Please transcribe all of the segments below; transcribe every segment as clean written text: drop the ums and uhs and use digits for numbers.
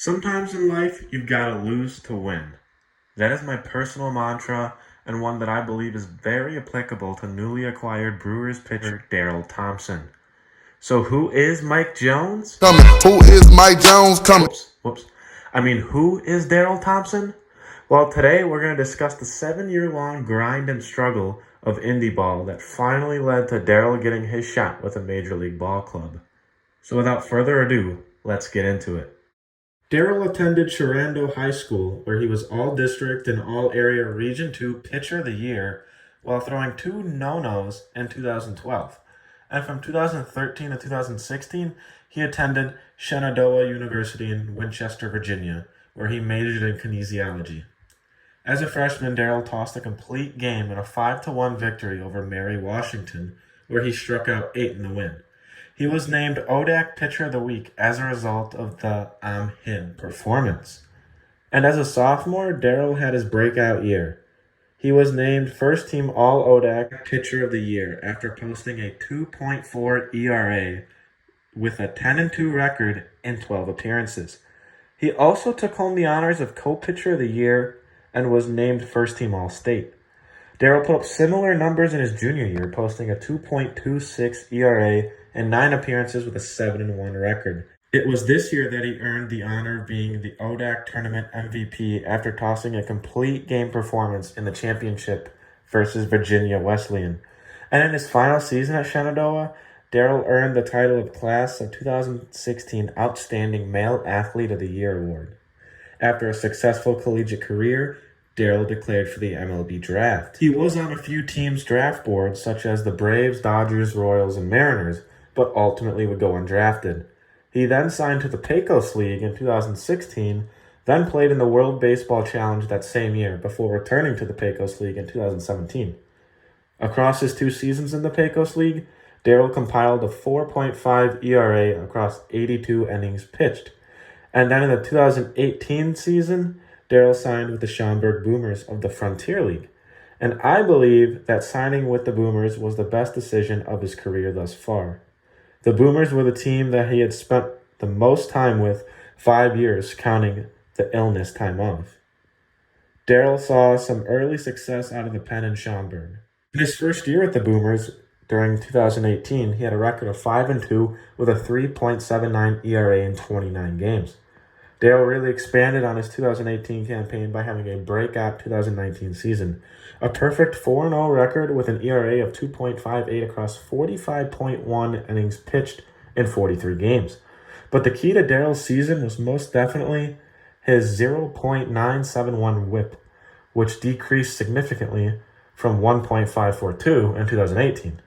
Sometimes in life, you've got to lose to win. That is my personal mantra and one that I believe is very applicable to newly acquired Brewers pitcher Darrell Thompson. So who is Mike Jones? Who is Mike Jones coming? Whoops. Who is Darrell Thompson? Well, today we're going to discuss the 7-year-long grind and struggle of indie ball that finally led to Daryl getting his shot with a major league ball club. So without further ado, let's get into it. Daryl attended Shenandoah High School, where he was All-District and All-Area Region 2 Pitcher of the Year while throwing 2 no-nos in 2012. And from 2013 to 2016, he attended Shenandoah University in Winchester, Virginia, where he majored in kinesiology. As a freshman, Daryl tossed a complete game in a 5-1 victory over Mary Washington, where he struck out 8 in the win. He was named ODAC Pitcher of the Week as a result of the I'm Him performance. And as a sophomore, Daryl had his breakout year. He was named First Team All-ODAC Pitcher of the Year after posting a 2.4 ERA with a 10-2 record in 12 appearances. He also took home the honors of Co-Pitcher of the Year and was named First Team All-State. Daryl put up similar numbers in his junior year, posting a 2.26 ERA and 9 appearances with a 7-1 record. It was this year that he earned the honor of being the ODAC Tournament MVP after tossing a complete game performance in the championship versus Virginia Wesleyan. And in his final season at Shenandoah, Daryl earned the title of Class of 2016 Outstanding Male Athlete of the Year award. After a successful collegiate career, Daryl declared for the MLB draft. He was on a few teams' draft boards, such as the Braves, Dodgers, Royals, and Mariners, but ultimately would go undrafted. He then signed to the Pecos League in 2016, then played in the World Baseball Challenge that same year before returning to the Pecos League in 2017. Across his 2 seasons in the Pecos League, Daryl compiled a 4.5 ERA across 82 innings pitched. And then in the 2018 season, Daryl signed with the Schaumburg Boomers of the Frontier League. And I believe that signing with the Boomers was the best decision of his career thus far. The Boomers were the team that he had spent the most time with, 5 years, counting the illness time off. Daryl saw some early success out of the pen in Schaumburg. In his first year at the Boomers, during 2018, he had a record of 5-2 with a 3.79 ERA in 29 games. Daryl really expanded on his 2018 campaign by having a breakout 2019 season. A perfect 4-0 record with an ERA of 2.58 across 45.1 innings pitched in 43 games. But the key to Daryl's season was most definitely his 0.971 whip, which decreased significantly from 1.542 in 2018.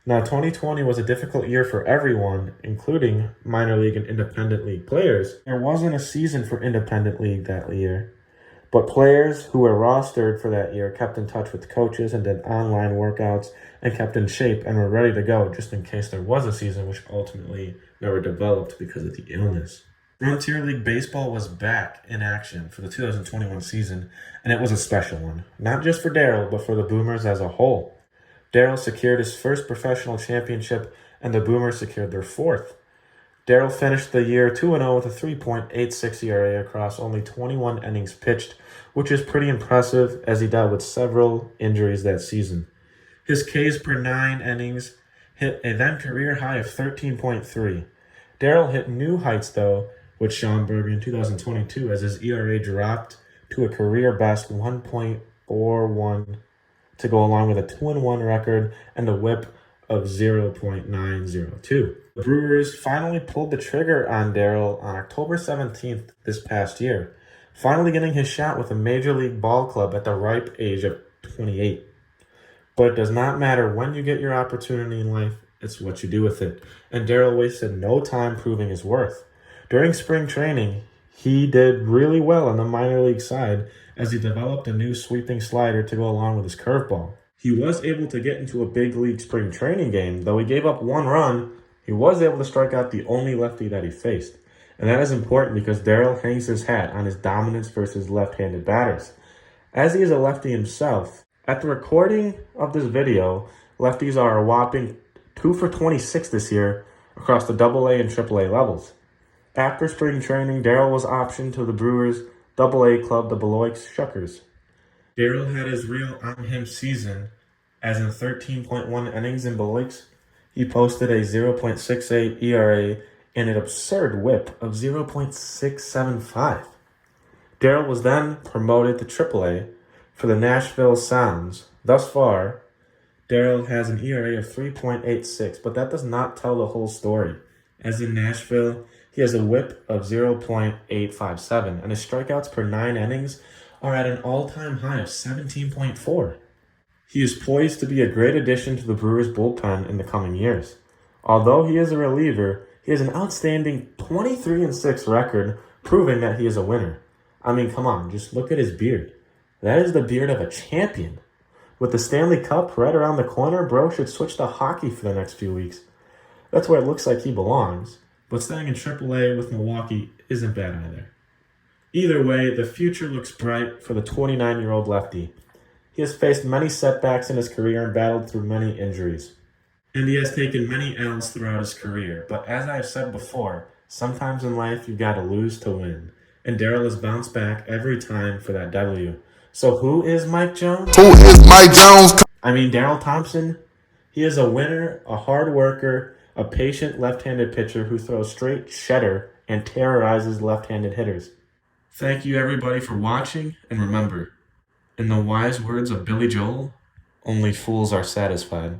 Now, 2020 was a difficult year for everyone, including minor league and independent league players. There wasn't a season for independent league that year, but players who were rostered for that year kept in touch with coaches and did online workouts and kept in shape and were ready to go just in case there was a season, which ultimately never developed because of the illness. Frontier League Baseball was back in action for the 2021 season, and it was a special one, not just for Daryl, but for the Boomers as a whole. Daryl secured his first professional championship, and the Boomers secured their 4th. Daryl finished the year 2-0 with a 3.86 ERA across only 21 innings pitched, which is pretty impressive as he dealt with several injuries that season. His Ks per 9 innings hit a then career high of 13.3. Daryl hit new heights, though, with Schaumburg in 2022 as his ERA dropped to a career best 1.41 to go along with a 2-1 record and a whip of 0.902. The Brewers finally pulled the trigger on Daryl on October 17th this past year, finally getting his shot with a major league ball club at the ripe age of 28. But it does not matter when you get your opportunity in life, it's what you do with it. And Daryl wasted no time proving his worth. During spring training, he did really well on the minor league side as he developed a new sweeping slider to go along with his curveball. He was able to get into a big league spring training game. Though he gave up 1 run, he was able to strike out the only lefty that he faced. And that is important because Daryl hangs his hat on his dominance versus left-handed batters. As he is a lefty himself, at the recording of this video, lefties are a whopping 2 for 26 this year across the AA and AAA levels. After spring training, Daryl was optioned to the Brewers' Double-A club, the Beloit Shuckers. Daryl had his real on-him season, as in 13.1 innings in Beloit. He posted a 0.68 ERA and an absurd whip of 0.675. Daryl was then promoted to Triple-A for the Nashville Sounds. Thus far, Daryl has an ERA of 3.86, but that does not tell the whole story. As in Nashville, he has a whip of 0.857, and his strikeouts per 9 innings are at an all-time high of 17.4. He is poised to be a great addition to the Brewers' bullpen in the coming years. Although he is a reliever, he has an outstanding 23-6 record, proving that he is a winner. I mean, come on, just look at his beard. That is the beard of a champion. With the Stanley Cup right around the corner, bro should switch to hockey for the next few weeks. That's where it looks like he belongs, but staying in AAA with Milwaukee isn't bad either. Either way, the future looks bright for the 29-year-old lefty. He has faced many setbacks in his career and battled through many injuries. And he has taken many L's throughout his career, but as I have said before, sometimes in life you've got to lose to win. And Daryl has bounced back every time for that W. So who is Mike Jones? Who is Mike Jones? I mean, Darrell Thompson. He is a winner, a hard worker, a patient left-handed pitcher who throws straight cheddar and terrorizes left-handed hitters. Thank you everybody for watching, and remember, in the wise words of Billy Joel, only fools are satisfied.